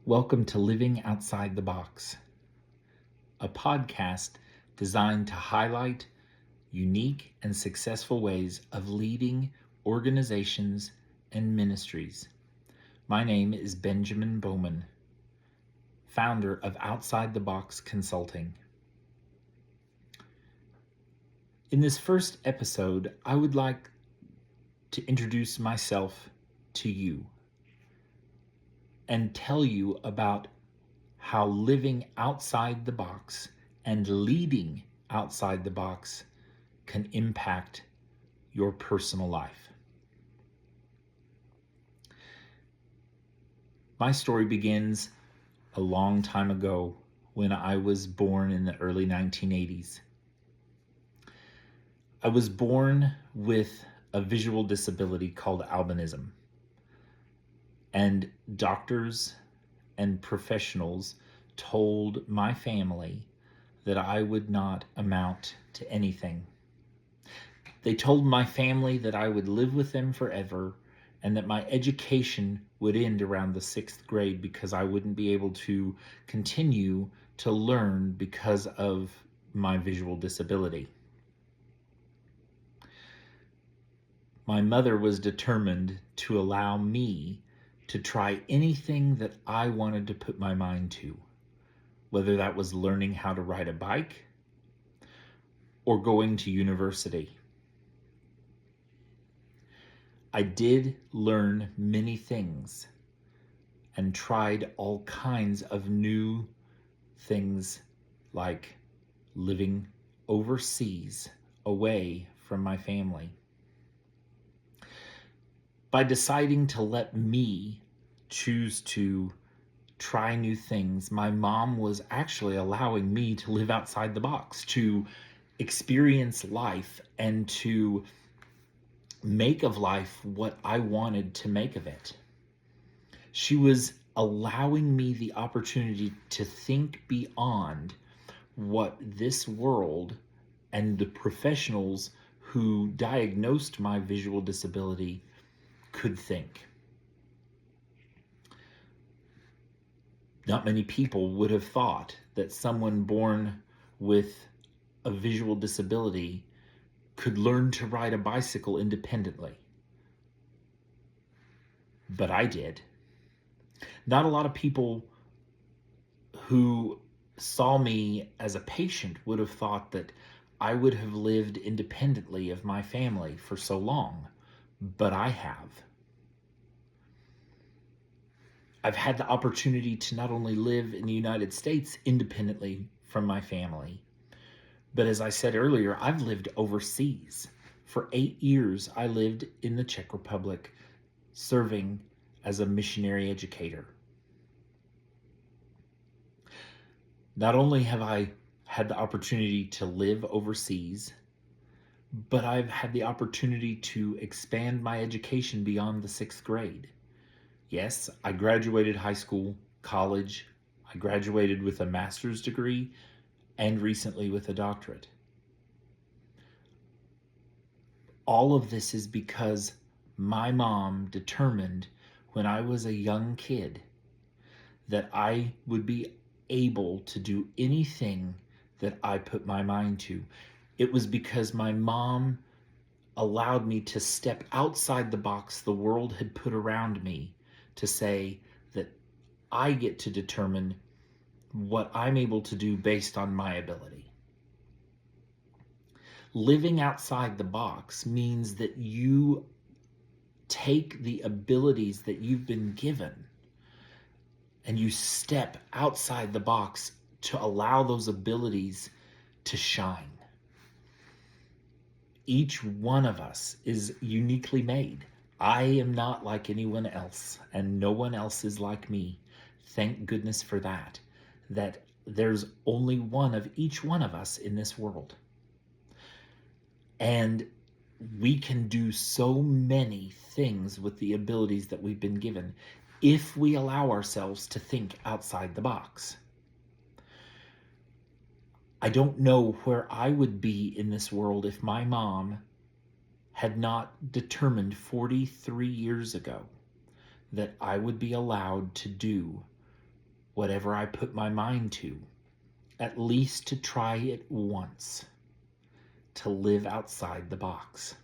Welcome to Living Outside the Box, a podcast designed to highlight unique and successful ways of leading organizations and ministries. My name is Benjamin Bowman, founder of Outside the Box Consulting. In this first episode, I would like to introduce myself to you and tell you about how living outside the box and leading outside the box can impact your personal life. My story begins a long time ago when I was born in the early 1980s. I was born with a visual disability called albinism. And doctors and professionals told my family that I would not amount to anything. They told my family that I would live with them forever and that my education would end around the 6th grade because I wouldn't be able to continue to learn because of my visual disability. My mother was determined to allow me to try anything that I wanted to put my mind to, whether that was learning how to ride a bike or going to university. I did learn many things and tried all kinds of new things like living overseas away from my family. By deciding to let me choose to try new things, my mom was actually allowing me to live outside the box, to experience life and to make of life what I wanted to make of it. She was allowing me the opportunity to think beyond what this world and the professionals who diagnosed my visual disability could think. Not many people would have thought that someone born with a visual disability could learn to ride a bicycle independently. But I did. Not a lot of people who saw me as a patient would have thought that I would have lived independently of my family for so long. But I have. I've had the opportunity to not only live in the United States independently from my family, but as I said earlier, I've lived overseas. For 8 years, I lived in the Czech Republic, serving as a missionary educator. Not only have I had the opportunity to live overseas, but I've had the opportunity to expand my education beyond the 6th grade. Yes, I graduated high school, college. I graduated with a master's degree and recently with a doctorate. All of this is because my mom determined when I was a young kid that I would be able to do anything that I put my mind to. It was because my mom allowed me to step outside the box the world had put around me to say that I get to determine what I'm able to do based on my ability. Living outside the box means that you take the abilities that you've been given and you step outside the box to allow those abilities to shine. Each one of us is uniquely made. I am not like anyone else, and no one else is like me. Thank goodness for that there's only one of each one of us in this world. And we can do so many things with the abilities that we've been given if we allow ourselves to think outside the box. I don't know where I would be in this world if my mom had not determined 43 years ago that I would be allowed to do whatever I put my mind to, at least to try it once, to live outside the box.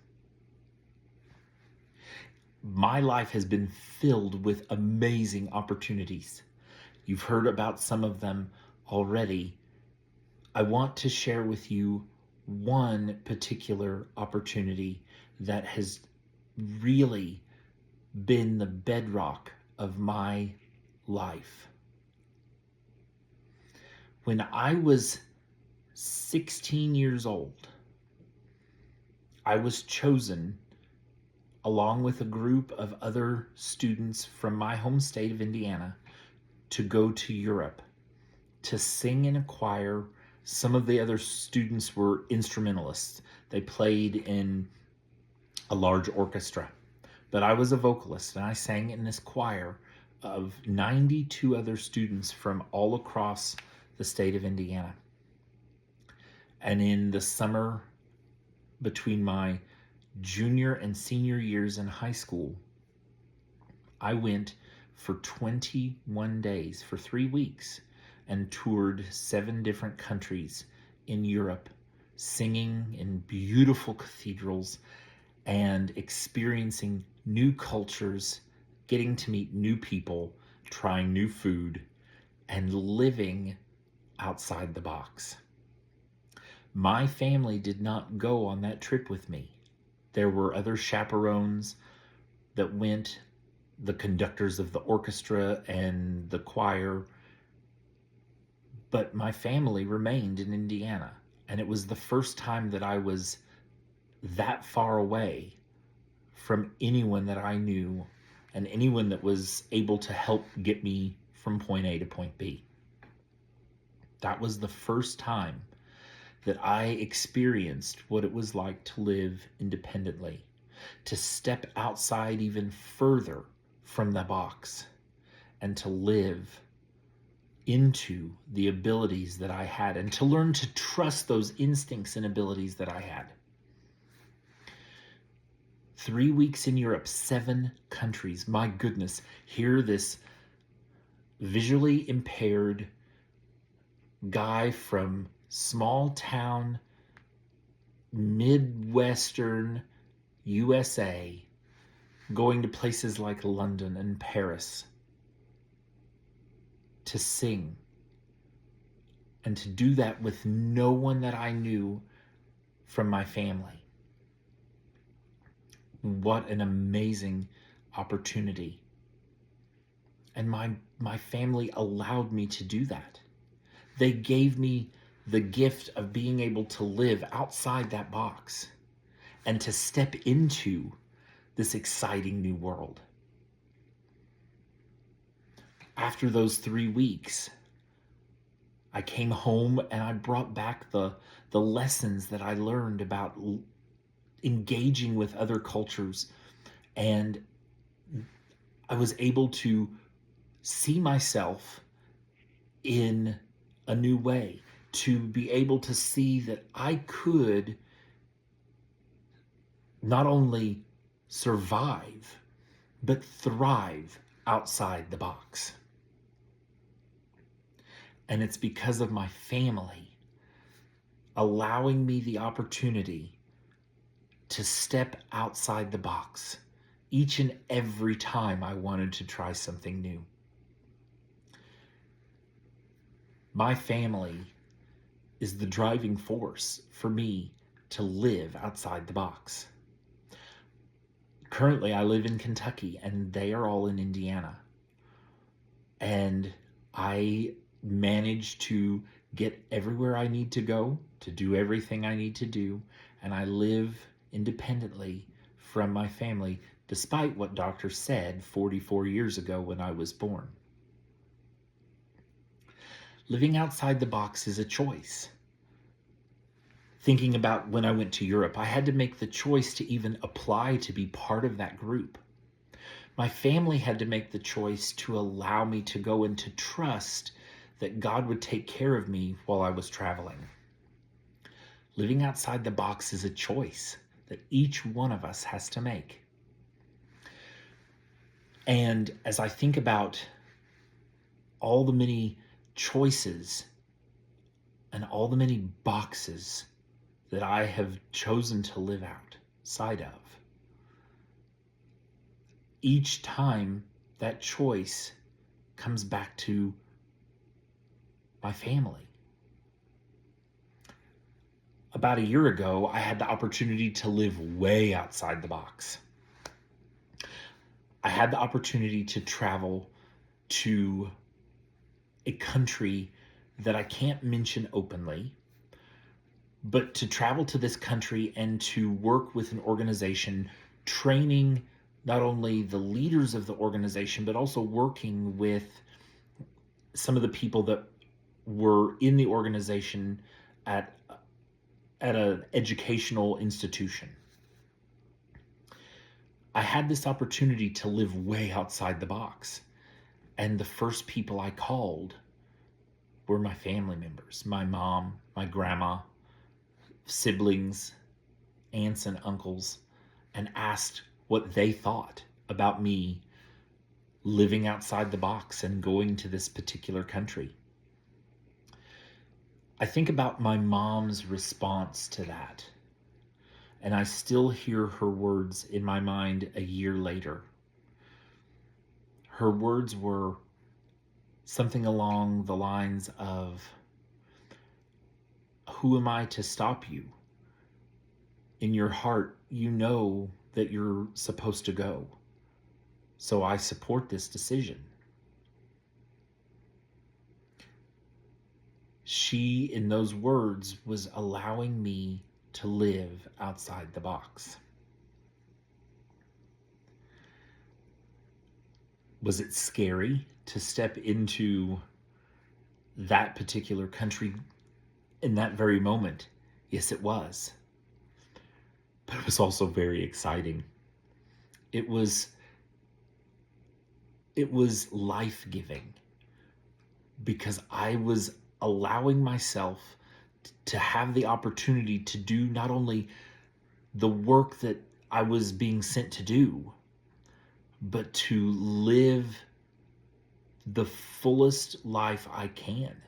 My life has been filled with amazing opportunities. You've heard about some of them already. I want to share with you one particular opportunity that has really been the bedrock of my life. When I was 16 years old, I was chosen, along with a group of other students from my home state of Indiana, to go to Europe to sing in a choir. Some of the other students were instrumentalists. They played in a large orchestra. But I was a vocalist, and I sang in this choir of 92 other students from all across the state of Indiana. And in the summer between my junior and senior years in high school, I went for 21 days, for 3 weeks, and toured 7 different countries in Europe, singing in beautiful cathedrals and experiencing new cultures, getting to meet new people, trying new food, and living outside the box. My family did not go on that trip with me. There were other chaperones that went, the conductors of the orchestra and the choir, but my family remained in Indiana. And it was the first time that I was that far away from anyone that I knew and anyone that was able to help get me from point A to point B. That was the first time that I experienced what it was like to live independently, to step outside even further from the box, and to live into the abilities that I had, and to learn to trust those instincts and abilities that I had. 3 weeks in Europe, 7 countries. My goodness, here this visually impaired guy from small town, Midwestern USA, going to places like London and Paris to sing, and to do that with no one that I knew from my family. What an amazing opportunity. And my family allowed me to do that. They gave me the gift of being able to live outside that box and to step into this exciting new world. After those 3 weeks, I came home and I brought back the lessons that I learned about engaging with other cultures, and I was able to see myself in a new way, to be able to see that I could not only survive, but thrive outside the box. And it's because of my family allowing me the opportunity to step outside the box each and every time I wanted to try something new. My family is the driving force for me to live outside the box. Currently, I live in Kentucky, and they are all in Indiana. And I manage to get everywhere I need to go, to do everything I need to do, and I live independently from my family, despite what doctors said 44 years ago when I was born. Living outside the box is a choice. Thinking about when I went to Europe, I had to make the choice to even apply to be part of that group. My family had to make the choice to allow me to go and to trust that God would take care of me while I was traveling. Living outside the box is a choice that each one of us has to make. And as I think about all the many choices and all the many boxes that I have chosen to live outside of. Each time that choice comes back to my family. About a year ago, I had the opportunity to live way outside the box. I had the opportunity to travel to a country that I can't mention openly, but to travel to this country and to work with an organization training not only the leaders of the organization, but also working with some of the people that were in the organization at an educational institution. I had this opportunity to live way outside the box. And the first people I called were my family members, my mom, my grandma, siblings, aunts and uncles, and asked what they thought about me living outside the box and going to this particular country. I think about my mom's response to that, and I still hear her words in my mind a year later. Her words were something along the lines of, "Who am I to stop you? In your heart, you know that you're supposed to go. So I support this decision." She, in those words, was allowing me to live outside the box. Was it scary to step into that particular country in that very moment? Yes, it was. But it was also very exciting. It was life-giving because I was allowing myself to have the opportunity to do not only the work that I was being sent to do, but to live the fullest life I can.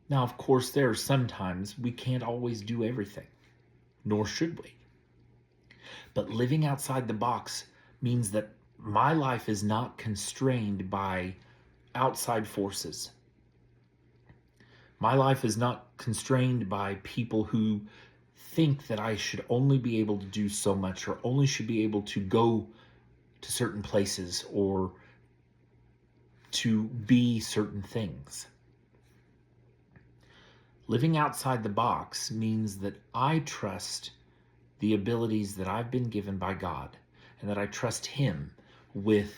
Now, of course, there are some times we can't always do everything, nor should we. But living outside the box means that my life is not constrained by outside forces. My life is not constrained by people who think that I should only be able to do so much or only should be able to go to certain places or to be certain things. Living outside the box means that I trust the abilities that I've been given by God and that I trust Him with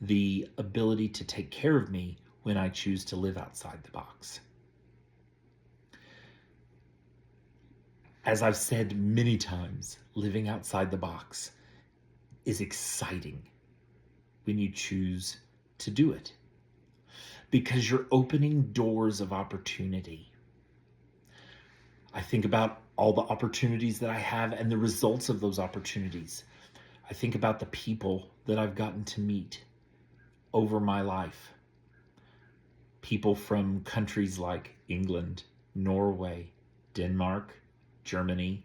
the ability to take care of me when I choose to live outside the box. As I've said many times, living outside the box is exciting when you choose to do it because you're opening doors of opportunity. I think about all the opportunities that I have and the results of those opportunities. I think about the people that I've gotten to meet over my life. People from countries like England, Norway, Denmark, Germany,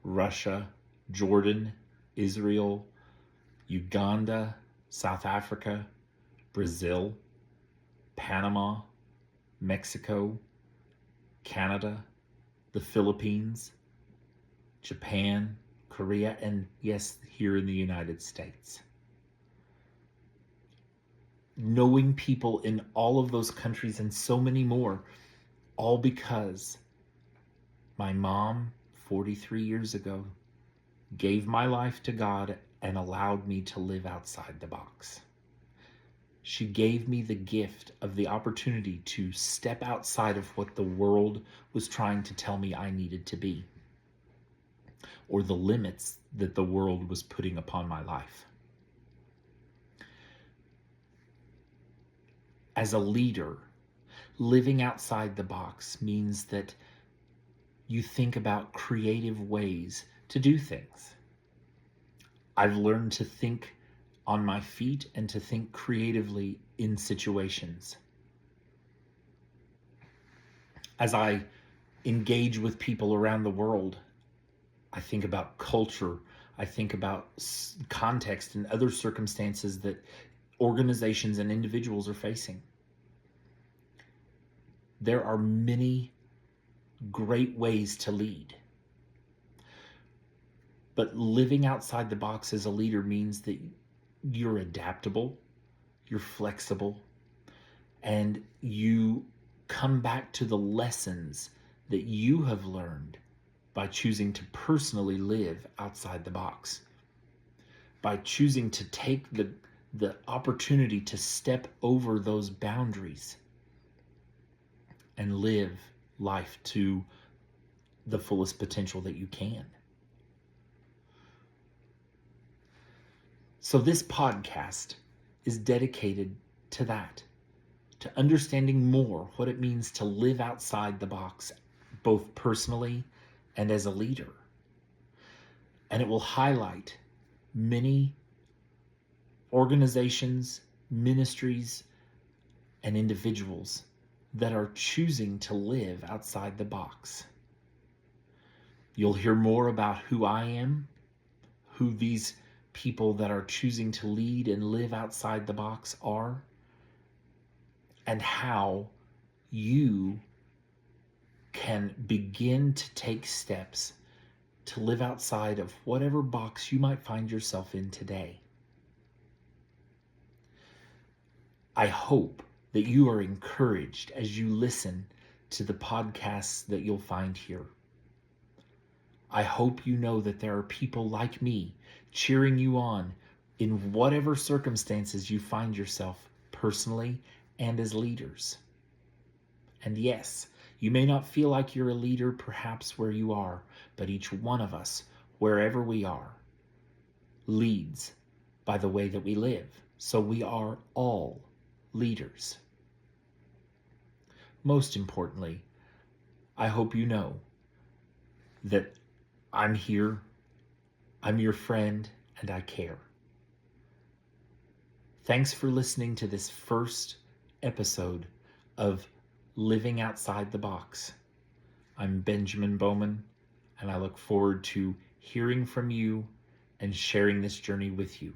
Russia, Jordan, Israel, Uganda, South Africa, Brazil, Panama, Mexico, Canada, the Philippines, Japan, Korea, and yes, here in the United States. Knowing people in all of those countries and so many more, all because my mom, 43 years ago, gave my life to God and allowed me to live outside the box. She gave me the gift of the opportunity to step outside of what the world was trying to tell me I needed to be, or the limits that the world was putting upon my life. As a leader, living outside the box means that you think about creative ways to do things. I've learned to think on my feet and to think creatively in situations. As I engage with people around the world, I think about culture. I think about context and other circumstances that organizations and individuals are facing. There are many great ways to lead. But living outside the box as a leader means that you're adaptable, you're flexible, and you come back to the lessons that you have learned by choosing to personally live outside the box, by choosing to take the opportunity to step over those boundaries and live life to the fullest potential that you can. So this podcast is dedicated to that, to understanding more what it means to live outside the box, both personally and as a leader. And it will highlight many organizations, ministries, and individuals that are choosing to live outside the box. You'll hear more about who I am, who these people that are choosing to lead and live outside the box are, and how you can begin to take steps to live outside of whatever box you might find yourself in today. I hope that you are encouraged as you listen to the podcasts that you'll find here. I hope you know that there are people like me cheering you on in whatever circumstances you find yourself personally and as leaders. And yes, you may not feel like you're a leader perhaps where you are, but each one of us, wherever we are, leads by the way that we live. So we are all leaders. Most importantly, I hope you know that I'm here, I'm your friend, and I care. Thanks for listening to this first episode of Living Outside the Box. I'm Benjamin Bowman, and I look forward to hearing from you and sharing this journey with you.